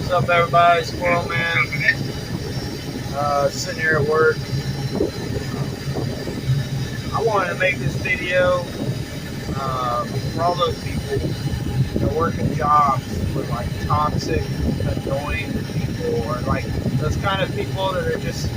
What's up, everybody? Squirrel Man. Sitting here at work. I wanted to make this video for all those people that work in jobs with like toxic, annoying people, or like those kind of people that are just,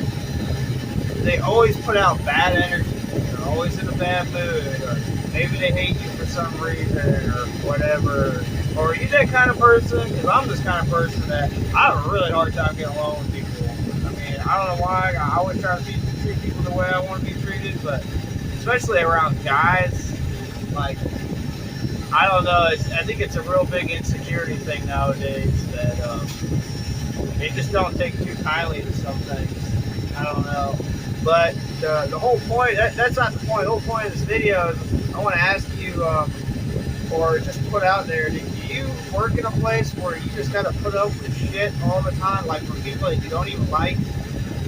they always put out bad energy. They're always in a bad mood, or maybe they hate you for some reason, or whatever. Or are you that kind of person? Because I'm this kind of person that I have a really hard time getting along with people. I mean, I don't know why. I always try to treat people the way I want to be treated, but especially around guys, like, I don't know. I think it's a real big insecurity thing nowadays that they just don't take too kindly to some things. I don't know. But the whole point, that's not the point. The whole point of this video is I want to ask you, or just put out there, do you work in a place where you just got to put up with shit all the time, like from people that you don't even like?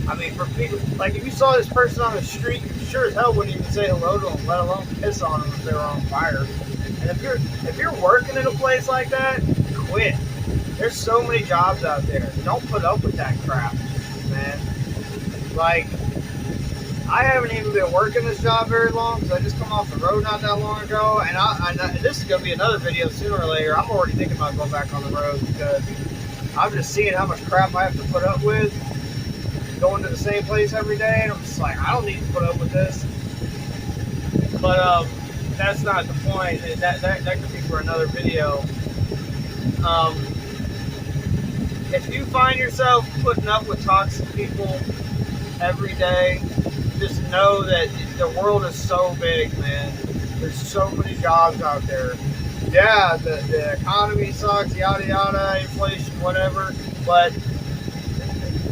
I mean, for people, like if you saw this person on the street, you sure as hell wouldn't even say hello to them, let alone piss on them if they were on fire. And if you're working in a place like that, quit. There's so many jobs out there. Don't put up with that crap, man. Like, I haven't even been working this job very long because I just come off the road not that long ago, and this is going to be another video sooner or later. I'm already thinking about going back on the road because I'm just seeing how much crap I have to put up with going to the same place every day, and I'm just like, I don't need to put up with this. But that's not the point. That could be for another video. If you find yourself putting up with toxic people every day, just know that the world is so big, man. There's so many jobs out there. Yeah, the economy sucks, yada yada, inflation, whatever, but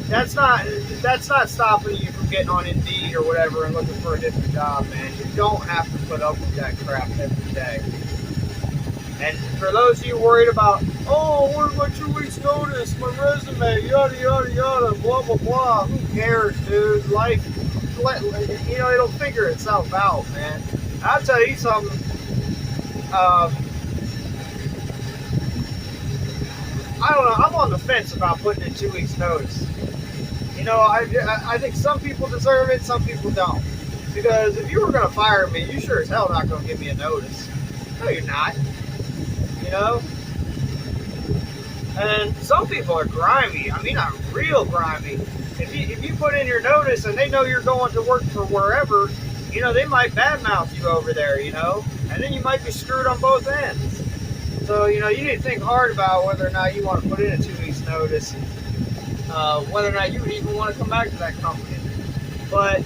that's not stopping you from getting on Indeed or whatever and looking for a different job, man. You don't have to put up with that crap every day. And for those of you worried about, oh, what about 2 weeks notice, my resume, yada yada yada, blah blah blah, who cares, dude? Life, you know, it'll figure itself out, man. I'll tell you something. I don't know. I'm on the fence about putting in 2 weeks notice. You know, I think some people deserve it, some people don't. Because if you were going to fire me, you sure as hell not going to give me a notice. No, you're not. You know? And some people are grimy. I mean, not real grimy. If you put in your notice and they know you're going to work for wherever, you know, they might badmouth you over there, you know? And then you might be screwed on both ends. So, you know, you need to think hard about whether or not you want to put in a 2 weeks notice. Whether or not you would even want to come back to that company. But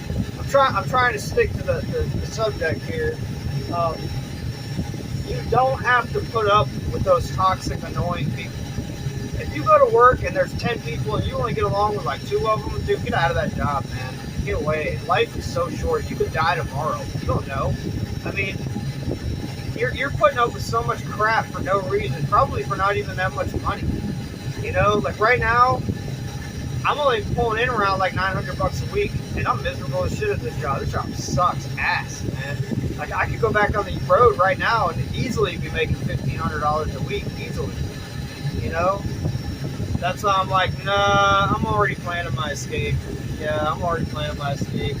I'm trying to stick to the subject here. You don't have to put up with those toxic, annoying people. If you go to work and there's 10 people and you only get along with like 2 of them, dude, get out of that job, man. Get away. Life is so short. You could die tomorrow. You don't know. I mean, you're putting up with so much crap for no reason, probably for not even that much money. You know, like right now, I'm only pulling in around like $900 a week, and I'm miserable as shit at this job. This job sucks ass, man. Like, I could go back on the road right now and easily be making $1,500 a week, easily. You know? That's why I'm like, nah, I'm already planning my escape. Yeah, I'm already planning my escape.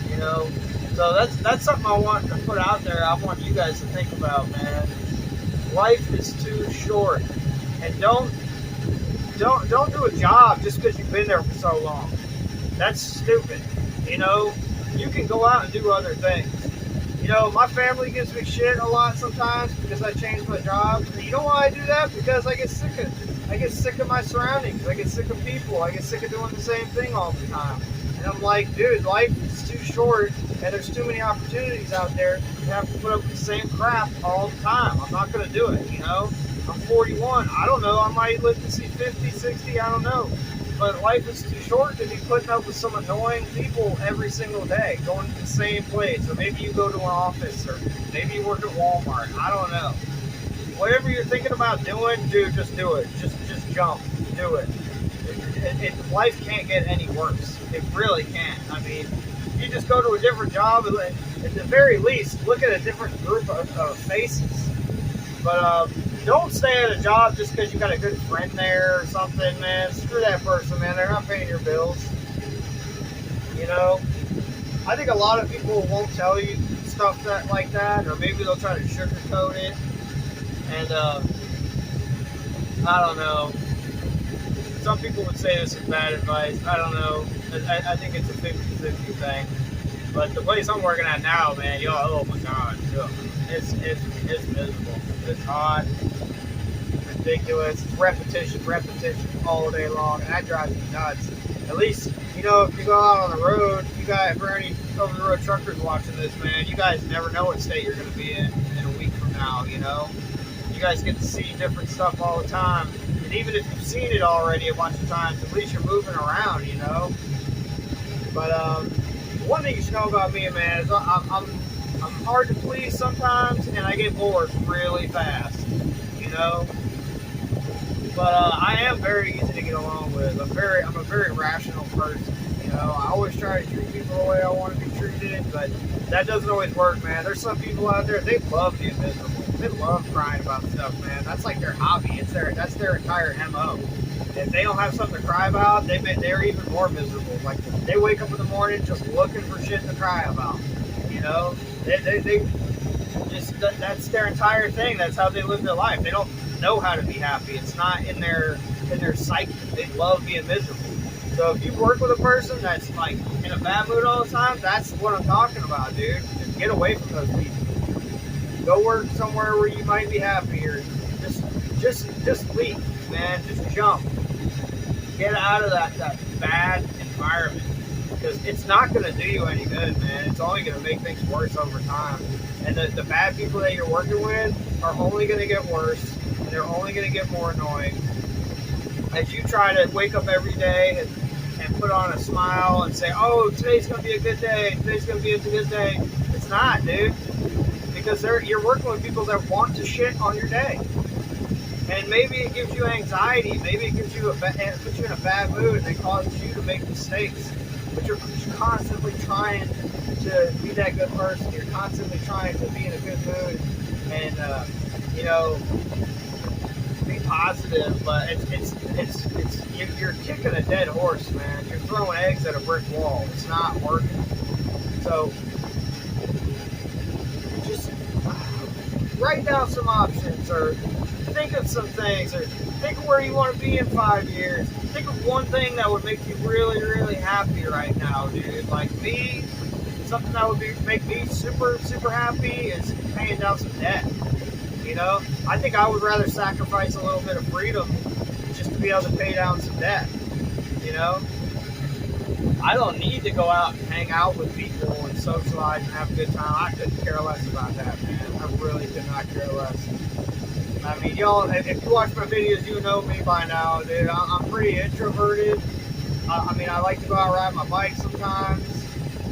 You know? So that's something I want to put out there. I want you guys to think about, man. Life is too short. And don't do a job just because you've been there for so long. That's stupid. You know, you can go out and do other things. You know, my family gives me shit a lot sometimes because I change my job. And you know why I do that? Because I get sick of my surroundings. I get sick of people. I get sick of doing the same thing all the time. And I'm like, dude, life is too short and there's too many opportunities out there to have to put up with the same crap all the time. I'm not going to do it, you know? I'm 41. I don't know. I might live to see 50, 60. I don't know. But life is too short to be putting up with some annoying people every single day, going to the same place. Or maybe you go to an office, or maybe you work at Walmart. I don't know. Whatever you're thinking about doing, dude, just do it. Just jump. Do it. Life can't get any worse. It really can't. I mean, you just go to a different job, at the very least, look at a different group of faces. But don't stay at a job just because you got a good friend there or something, man. Screw that person, man. They're not paying your bills. You know, I think a lot of people won't tell you stuff that like that, or maybe they'll try to sugarcoat it. And I don't know. Some people would say this is bad advice. I don't know. I think it's a 50-50 thing. But the place I'm working at now, man, oh my God, it's miserable. It's hot, ridiculous. It's repetition all day long, and that drives me nuts. At least, you know, if you go out on the road, for any over-the-road truckers watching this, man, you guys never know what state you're going to be in a week from now, you know? You guys get to see different stuff all the time. And even if you've seen it already a bunch of times, at least you're moving around, you know? But one thing you should know about me, man, is I'm hard to please sometimes, and I get bored really fast, you know? But I am very easy to get along with. I'm a very rational person, you know? I always try to treat people the way I want to be treated, but that doesn't always work, man. There's some people out there, they love being miserable. They love crying about stuff, man. That's like their hobby. That's their entire MO. If they don't have something to cry about, they're even more miserable. Like, they wake up in the morning just looking for shit to cry about. You know, they just, that's their entire thing. That's how they live their life. They don't know how to be happy. It's not in their psyche. They love being miserable. So if you work with a person that's like in a bad mood all the time, that's what I'm talking about, dude. Just get away from those people. Go work somewhere where you might be happier. Just leave, man. Just jump. Get out of that bad environment, because it's not going to do you any good, man. It's only going to make things worse over time. And the bad people that you're working with are only going to get worse, and they're only going to get more annoying. As you try to wake up every day and put on a smile and say, oh, today's going to be a good day. Today's going to be a good day. It's not, dude. Because you're working with people that want to shit on your day. And maybe it gives you anxiety. Maybe it puts you in a bad mood and it causes you to make mistakes. But you're constantly trying to be that good person. You're constantly trying to be in a good mood and, you know, be positive. But you're kicking a dead horse, man. You're throwing eggs at a brick wall. It's not working. So just write down some options, or think of some things, or think of where you want to be in 5 years. Think of one thing that would make you really, really happy right now, dude. Like me, something that would make me super, super happy is paying down some debt. You know, I think I would rather sacrifice a little bit of freedom just to be able to pay down some debt. You know, I don't need to go out and hang out with people and socialize and have a good time. I couldn't care less about that, man. I really could not care less. I mean, y'all, if you watch my videos, you know me by now, dude. I'm pretty introverted. I mean, I like to go out and ride my bike sometimes.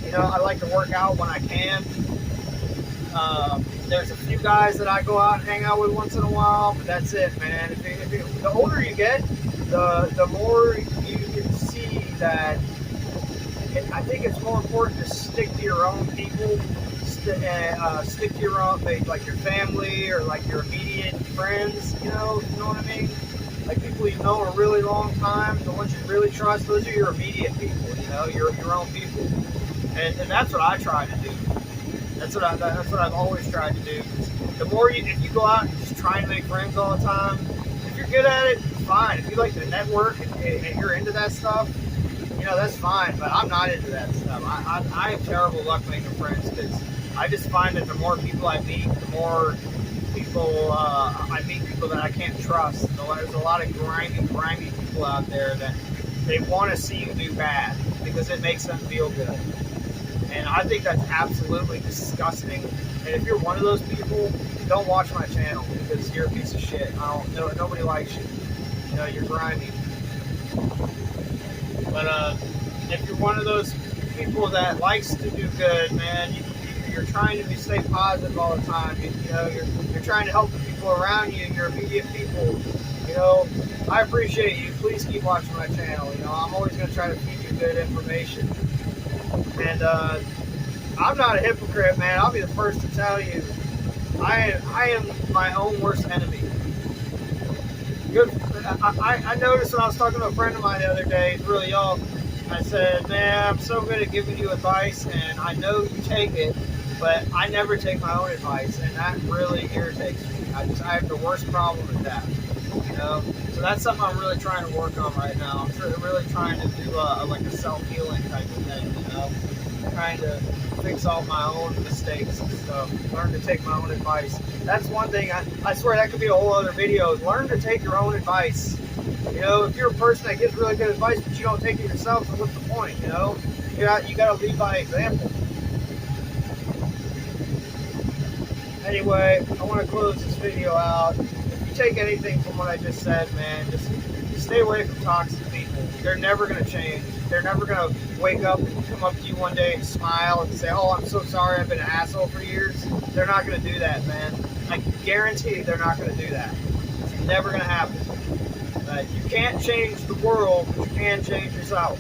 You know, I like to work out when I can. There's a few guys that I go out and hang out with once in a while, but that's it, man. The older you get, the more you can see that I think it's more important to stick to your own people, stick to your own, like your family or like your immediate friends, you know what I mean? Like people you've known a really long time, the ones you really trust, those are your immediate people, you know, your own people. And that's what I try to do. That's what I've always tried to do. The more if you go out and just try and make friends all the time, if you're good at it, fine. If you like to network and you're into that stuff, you know, that's fine. But I'm not into that stuff. I have terrible luck making friends, because I just find that the more people I meet, the more people I meet people that I can't trust. There's a lot of grimy people out there that they want to see you do bad because it makes them feel good. And I think that's absolutely disgusting. And if you're one of those people, don't watch my channel, because you're a piece of shit. Nobody likes you. You know, you're grimy. But if you're one of those people that likes to do good, man, you're trying to stay positive all the time. You know, you're trying to help the people around you, your immediate people. You know, I appreciate you. Please keep watching my channel. You know, I'm always going to try to feed you good information. And I'm not a hypocrite, man. I'll be the first to tell you, I am my own worst enemy. good. I noticed when I was talking to a friend of mine the other day, he's really young. I said, man, I'm so good at giving you advice, and I know you take it, but I never take my own advice, and that really irritates me. I have the worst problem with that, you know. So that's something I'm really trying to work on right now. I'm really trying to do like a self-healing type of thing, you know. Trying to fix all my own mistakes and stuff. Learn to take my own advice. That's one thing. I swear that could be a whole other video. Learn to take your own advice. You know, if you're a person that gives really good advice, but you don't take it yourself, then what's the point? You know, you got to lead by example. Anyway, I want to close this video out. If you take anything from what I just said, man, just stay away from toxic people. They're never going to change. They're never going to wake up and come up to you one day and smile and say, oh, I'm so sorry, I've been an asshole for years. They're not going to do that, man. I guarantee they're not going to do that. It's never going to happen. You can't change the world, but you can change yourself.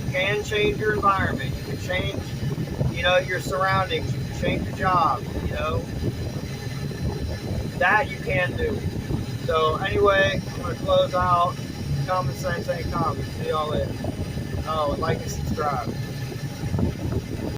You can change your environment. You can change, you know, your surroundings. You can change your job, you know. That you can do. So anyway, I'm going to close out. Common sense ain't common. See y'all later. Oh, and like and subscribe.